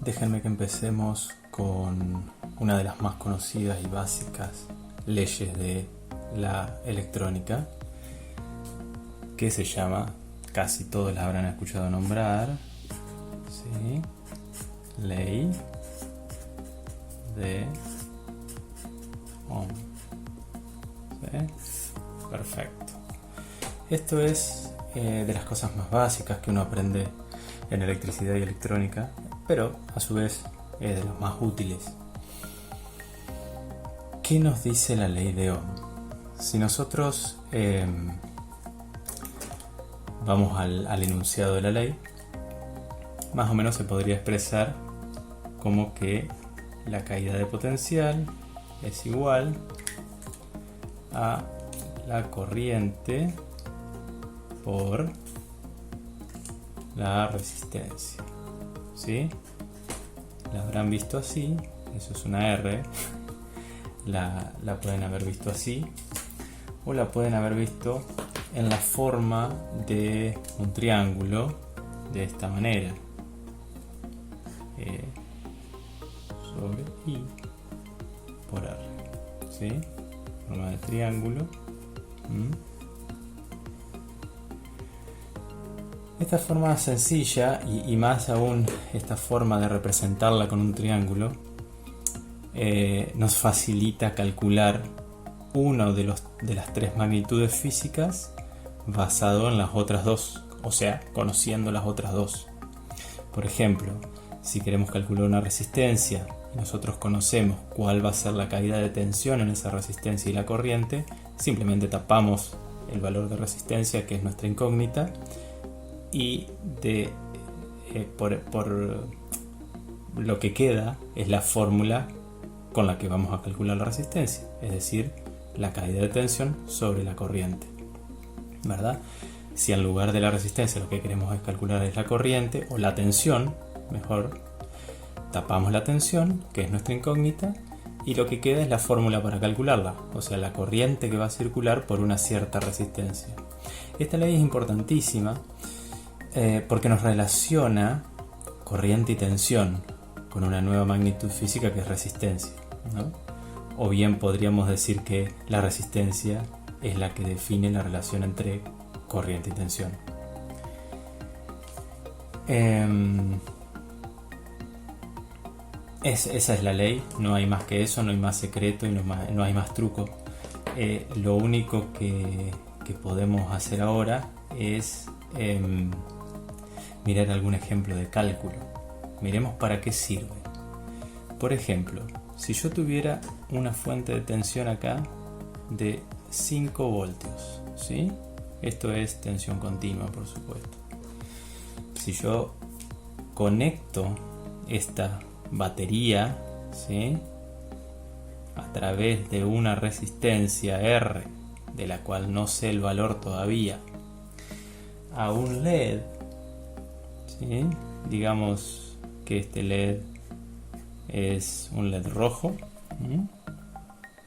Déjenme que empecemos con una de las más conocidas y básicas leyes de la electrónica, que se llama, casi todos la habrán escuchado nombrar, ¿sí? Ley de Ohm. ¿Sí? Perfecto. Esto es de las cosas más básicas que uno aprende en electricidad y electrónica, pero a su vez es de los más útiles. ¿Qué nos dice la ley de Ohm? Si nosotros vamos al enunciado de la ley, más o menos se podría expresar como que la caída de potencial es igual a la corriente por la resistencia, ¿sí? La habrán visto así, eso es una R, la pueden haber visto así, o la pueden haber visto en la forma de un triángulo, de esta manera, sobre I por R, ¿sí? Forma de triángulo. Esta forma sencilla y más aún esta forma de representarla con un triángulo nos facilita calcular uno de las tres magnitudes físicas basado en las otras dos, o sea, conociendo las otras dos. Por ejemplo, si queremos calcular una resistencia y nosotros conocemos cuál va a ser la caída de tensión en esa resistencia y la corriente, simplemente tapamos el valor de resistencia, que es nuestra incógnita, y por lo que queda es la fórmula con la que vamos a calcular la resistencia, es decir, la caída de tensión sobre la corriente, ¿verdad? Si en lugar de la resistencia lo que queremos es calcular es la corriente o la tensión, mejor, tapamos la tensión, que es nuestra incógnita, y lo que queda es la fórmula para calcularla, o sea, la corriente que va a circular por una cierta resistencia. Esta ley es importantísima porque nos relaciona corriente y tensión con una nueva magnitud física que es resistencia, ¿no? O bien podríamos decir que la resistencia es la que define la relación entre corriente y tensión. Esa es la ley, no hay más que eso, no hay más secreto y no hay más truco. Lo único que podemos hacer ahora es mirar algún ejemplo de cálculo. Miremos para qué sirve. Por ejemplo, si yo tuviera una fuente de tensión acá de 5 voltios, ¿sí? Esto es tensión continua, por supuesto. Si yo conecto esta batería, ¿sí?, a través de una resistencia R, de la cual no sé el valor todavía, a un LED, ¿sí? Digamos que este LED es un LED rojo,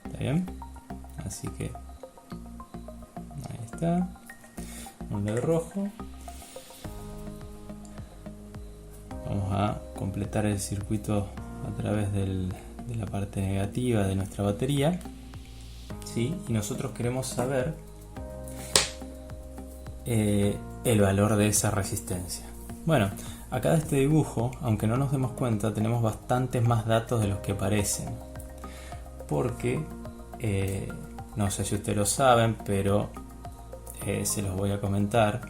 ¿está bien? Así que ahí está, un LED rojo. Vamos a completar el circuito a través de la parte negativa de nuestra batería, ¿sí? Y nosotros queremos saber el valor de esa resistencia. Bueno, acá de este dibujo, aunque no nos demos cuenta, tenemos bastantes más datos de los que parecen, porque no sé si ustedes lo saben, pero se los voy a comentar.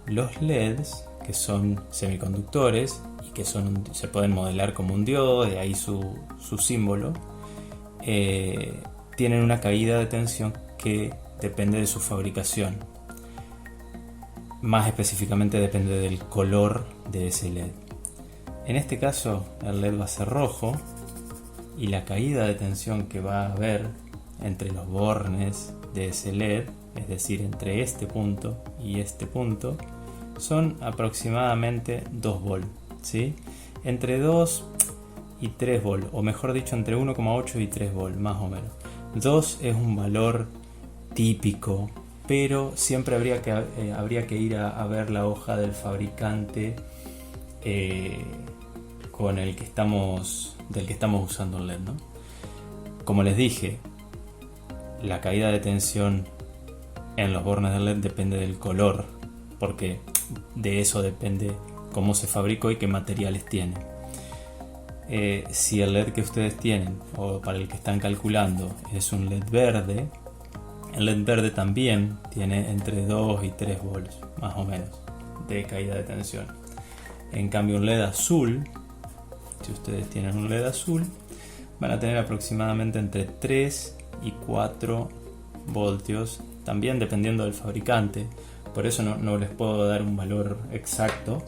Los LEDs, que son semiconductores y que se pueden modelar como un diodo, de ahí su símbolo, tienen una caída de tensión que depende de su fabricación. Más específicamente depende del color de ese LED. En este caso el LED va a ser rojo y la caída de tensión que va a haber entre los bornes de ese LED, es decir, entre este punto y este punto, son aproximadamente 2 volt, ¿sí? Entre 2 y 3 volt, o mejor dicho, entre 1,8 y 3 volt, más o menos. 2 es un valor típico, pero siempre habría que ir a ver la hoja del fabricante con del que estamos usando el LED, ¿no? Como les dije, la caída de tensión en los bornes del LED depende del color, porque de eso depende cómo se fabricó y qué materiales tiene. Si el LED que ustedes tienen, o para el que están calculando, es un LED verde, el LED verde también tiene entre 2 y 3 volts, más o menos, de caída de tensión. En cambio, un LED azul, si ustedes tienen un LED azul, van a tener aproximadamente entre 3 y 4 voltios, también dependiendo del fabricante. Por eso no les puedo dar un valor exacto,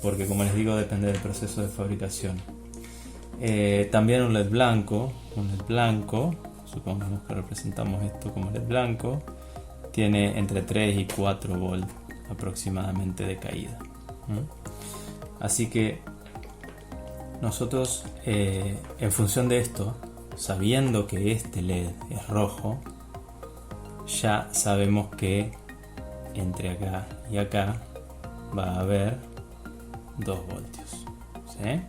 porque como les digo, depende del proceso de fabricación. También un LED blanco, supongamos que representamos esto como LED blanco, tiene entre 3 y 4 volts aproximadamente de caída. Así que nosotros, en función de esto, sabiendo que este LED es rojo, ya sabemos que entre acá y acá va a haber 2 voltios. ¿Sí?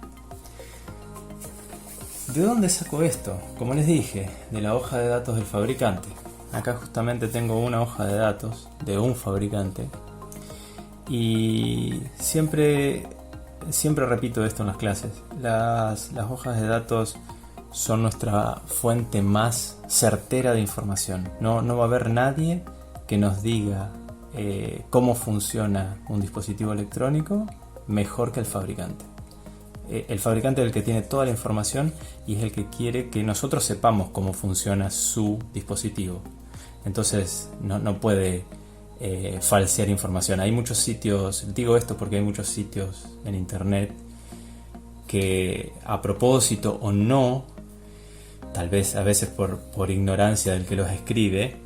¿De dónde saco esto? Como les dije, de la hoja de datos del fabricante. Acá justamente tengo una hoja de datos de un fabricante y siempre repito esto en las clases. Las hojas de datos son nuestra fuente más certera de información. No va a haber nadie que nos diga cómo funciona un dispositivo electrónico mejor que el fabricante. El fabricante es el que tiene toda la información y es el que quiere que nosotros sepamos cómo funciona su dispositivo. Entonces no puede falsear información. Hay muchos sitios, digo esto porque hay muchos sitios en internet que a propósito o no, tal vez a veces por ignorancia del que los escribe,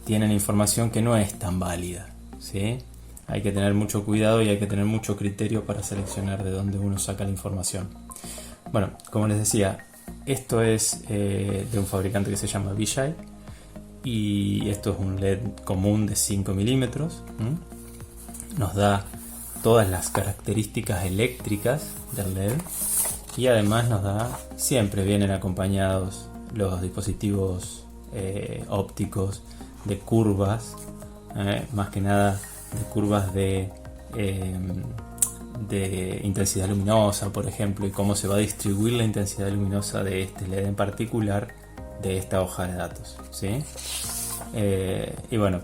tienen información que no es tan válida, ¿sí? Hay que tener mucho cuidado y hay que tener mucho criterio para seleccionar de dónde uno saca la información. Bueno, como les decía, esto es de un fabricante que se llama Vijay y esto es un LED común de 5 milímetros. Nos da todas las características eléctricas del LED y además siempre vienen acompañados los dispositivos ópticos de curvas, más que nada de curvas de intensidad luminosa, por ejemplo, y cómo se va a distribuir la intensidad luminosa de este LED en particular de esta hoja de datos, ¿sí? Y bueno,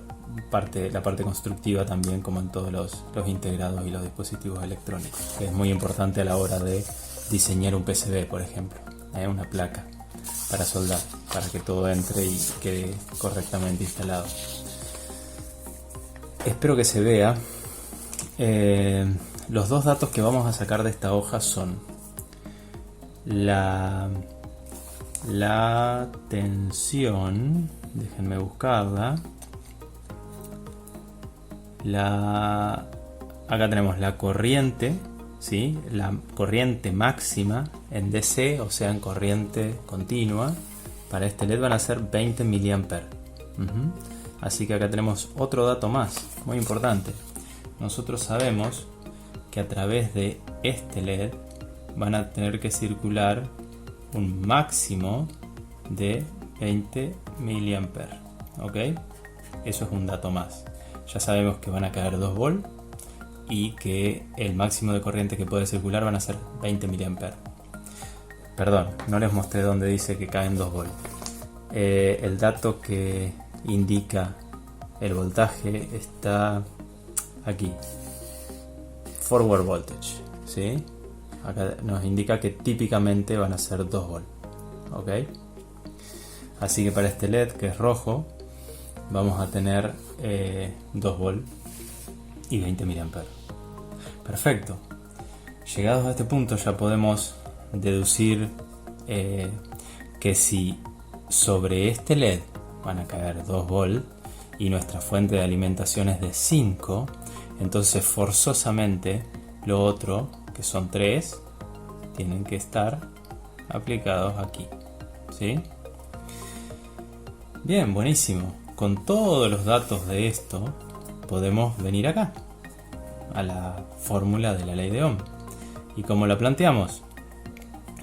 la parte constructiva también, como en todos los integrados y los dispositivos electrónicos, que es muy importante a la hora de diseñar un PCB, por ejemplo, una placa para soldar, para que todo entre y quede correctamente instalado. Espero que se vea. Los dos datos que vamos a sacar de esta hoja son la tensión, déjenme buscarla. Acá tenemos la corriente, ¿sí? La corriente máxima en DC, o sea en corriente continua. Para este LED van a ser 20 mA. Así que acá tenemos otro dato más, muy importante. Nosotros sabemos que a través de este LED van a tener que circular un máximo de 20 mA. ¿Ok? Eso es un dato más. Ya sabemos que van a caer 2 volts y que el máximo de corriente que puede circular van a ser 20 mA. Perdón, no les mostré dónde dice que caen 2 volts. El dato que indica el voltaje está aquí, forward voltage, ¿sí? Acá nos indica que típicamente van a ser 2 volts, ¿ok? Así que para este LED que es rojo vamos a tener 2 volts y 20 mA. Perfecto. Llegados a este punto ya podemos deducir que si sobre este LED van a caer 2 volts y nuestra fuente de alimentación es de 5, entonces forzosamente lo otro, que son 3, tienen que estar aplicados aquí, ¿sí? Bien, buenísimo. Con todos los datos de esto podemos venir acá a la fórmula de la ley de Ohm. ¿Y cómo la planteamos?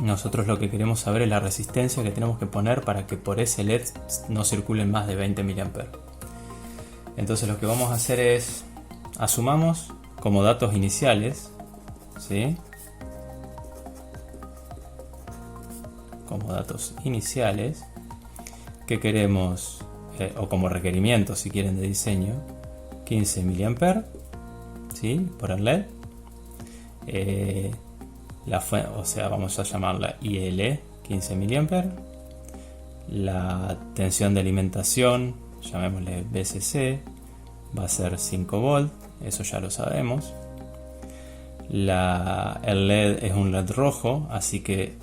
nosotros lo que queremos saber es la resistencia que tenemos que poner para que por ese LED no circulen más de 20 mA. Entonces lo que vamos a hacer es, asumamos como datos iniciales, ¿sí? Como datos iniciales que queremos, o como requerimiento si quieren de diseño, 15 mA, ¿sí? Por el LED. O sea, vamos a llamarla IL 15 mA. La tensión de alimentación, llamémosle BCC, va a ser 5 volt, eso ya lo sabemos. El LED es un LED rojo, así que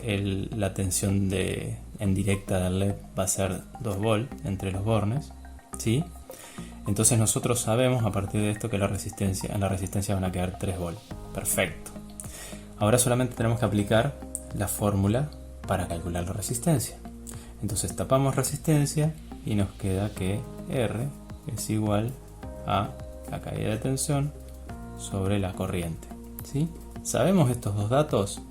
la tensión en directa del LED va a ser 2 volt entre los bornes, ¿sí? Entonces nosotros sabemos a partir de esto que en la resistencia van a quedar 3 volt. Perfecto. Ahora solamente tenemos que aplicar la fórmula para calcular la resistencia. Entonces tapamos resistencia y nos queda que R es igual a la caída de tensión sobre la corriente, ¿sí? ¿Sabemos estos dos datos?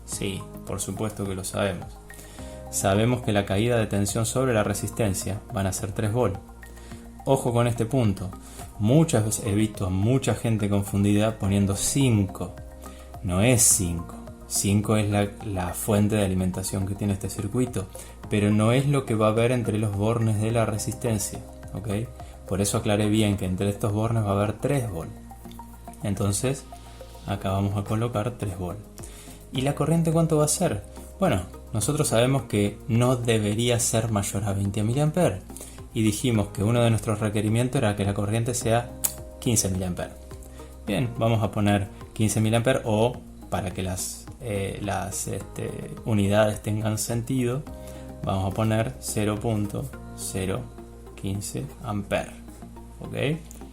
Sí, por supuesto que lo sabemos. Sabemos que la caída de tensión sobre la resistencia van a ser 3 volt. Ojo con este punto. Muchas veces he visto a mucha gente confundida poniendo 5. No es 5. 5 es la fuente de alimentación que tiene este circuito, pero no es lo que va a haber entre los bornes de la resistencia, ¿ok? Por eso aclaré bien que entre estos bornes va a haber 3 volt. Entonces, acá vamos a colocar 3 volt. ¿Y la corriente cuánto va a ser? Bueno, nosotros sabemos que no debería ser mayor a 20 mA y dijimos que uno de nuestros requerimientos era que la corriente sea 15 mA. Bien, vamos a poner 15 mA o para que las unidades tengan sentido, vamos a poner 0.015 ampere. ¿Ok?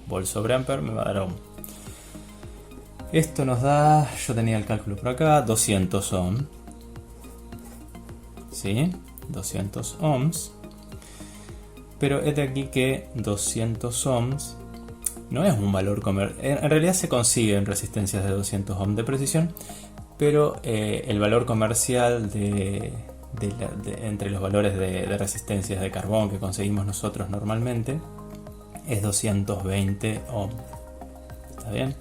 Volt sobre ampere me va a dar ohm. Esto nos da, yo tenía el cálculo por acá, 200 ohms. ¿Sí? 200 ohms. Pero es de aquí que 200 ohms no es un valor comercial. En realidad se consigue en resistencias de 200 ohms de precisión, pero el valor comercial entre los valores de resistencias de carbón que conseguimos nosotros normalmente es 220 ohms. ¿Está bien?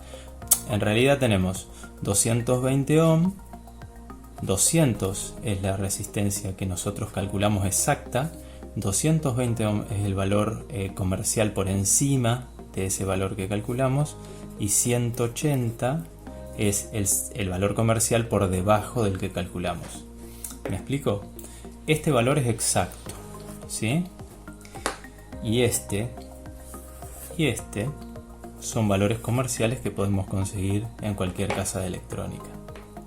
En realidad tenemos 220 ohms. 200 es la resistencia que nosotros calculamos exacta. 220 ohms es el valor comercial por encima de ese valor que calculamos, y 180 es el valor comercial por debajo del que calculamos. ¿Me explico? Este valor es exacto, ¿sí? Y este son valores comerciales que podemos conseguir en cualquier casa de electrónica,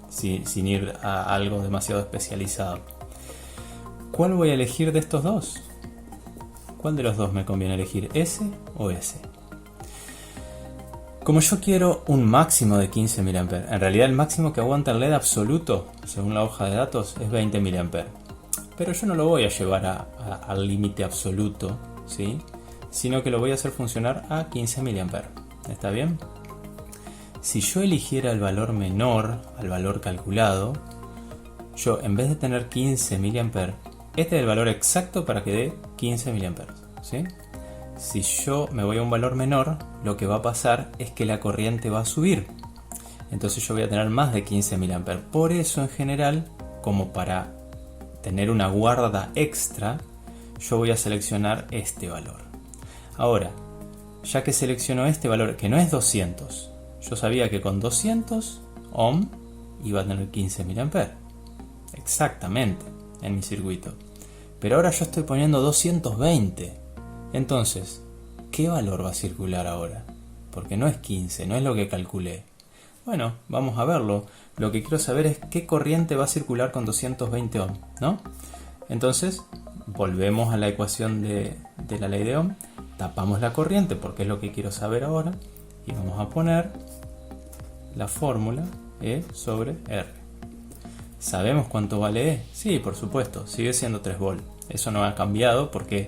sin ir a algo demasiado especializado. ¿Cuál voy a elegir de estos dos? ¿Cuál de los dos me conviene elegir? ¿Ese o ese? Como yo quiero un máximo de 15 mA, en realidad el máximo que aguanta el LED absoluto, según la hoja de datos, es 20 mA. Pero yo no lo voy a llevar al límite absoluto, ¿sí? Sino que lo voy a hacer funcionar a 15 mA. ¿Está bien? Si yo eligiera el valor menor al valor calculado, yo en vez de tener 15 mA, este es el valor exacto para que dé 15 mA, ¿sí? Si yo me voy a un valor menor, lo que va a pasar es que la corriente va a subir. Entonces yo voy a tener más de 15 mA. Por eso en general, como para tener una guarda extra, yo voy a seleccionar este valor. Ahora, ya que selecciono este valor, que no es 200, yo sabía que con 200 ohm iba a tener 15 mA. Exactamente, en mi circuito. Pero ahora yo estoy poniendo 220. Entonces, ¿qué valor va a circular ahora? Porque no es 15, no es lo que calculé. Bueno, vamos a verlo. Lo que quiero saber es qué corriente va a circular con 220 ohm, ¿no? Entonces, volvemos a la ecuación de la ley de Ohm, tapamos la corriente porque es lo que quiero saber ahora, y vamos a poner la fórmula E sobre R. ¿Sabemos cuánto vale E? Sí, por supuesto, sigue siendo 3 volt. Eso no ha cambiado porque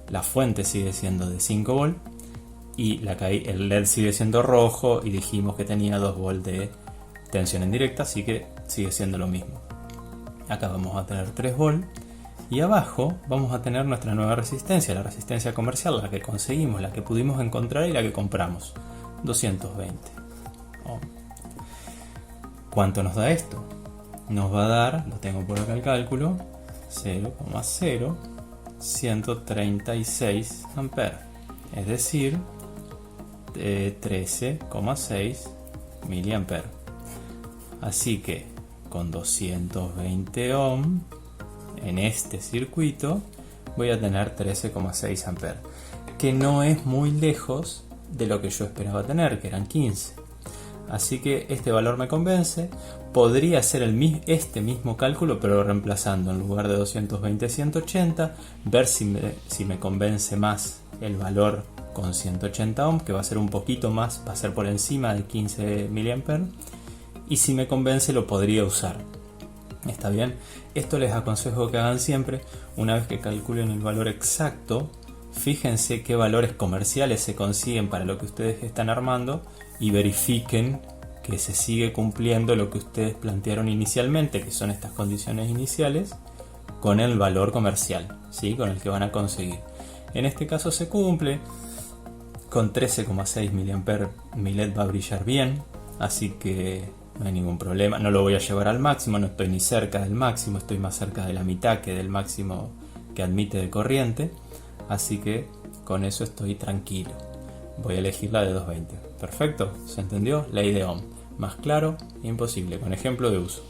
la fuente sigue siendo de 5 volt y el LED sigue siendo rojo y dijimos que tenía 2 volt de tensión en directa, así que sigue siendo lo mismo. Acá vamos a tener 3 volt. Y abajo vamos a tener nuestra nueva resistencia, la resistencia comercial, la que conseguimos, la que pudimos encontrar y la que compramos. 220 ohm. ¿Cuánto nos da esto? Nos va a dar, lo tengo por acá el cálculo, 0,0136 amperes. Es decir, 13,6 miliamperes. Así que con 220 ohm en este circuito voy a tener 13,6 amperes, que no es muy lejos de lo que yo esperaba tener, que eran 15. Así que este valor me convence. Podría hacer este mismo cálculo, pero reemplazando en lugar de 220 180, ver si me convence más el valor con 180 ohms, que va a ser un poquito más, va a ser por encima de 15 mA, y si me convence lo podría usar. ¿Está bien? Esto les aconsejo que hagan siempre. Una vez que calculen el valor exacto, fíjense qué valores comerciales se consiguen para lo que ustedes están armando y verifiquen que se sigue cumpliendo lo que ustedes plantearon inicialmente, que son estas condiciones iniciales, con el valor comercial, ¿sí? Con el que van a conseguir. En este caso se cumple. Con 13,6 mA mi LED va a brillar bien, así que no hay ningún problema. No lo voy a llevar al máximo, no estoy ni cerca del máximo, estoy más cerca de la mitad que del máximo que admite de corriente, así que con eso estoy tranquilo. Voy a elegir la de 220. Perfecto, ¿se entendió? Ley de Ohm. Más claro, imposible, con ejemplo de uso.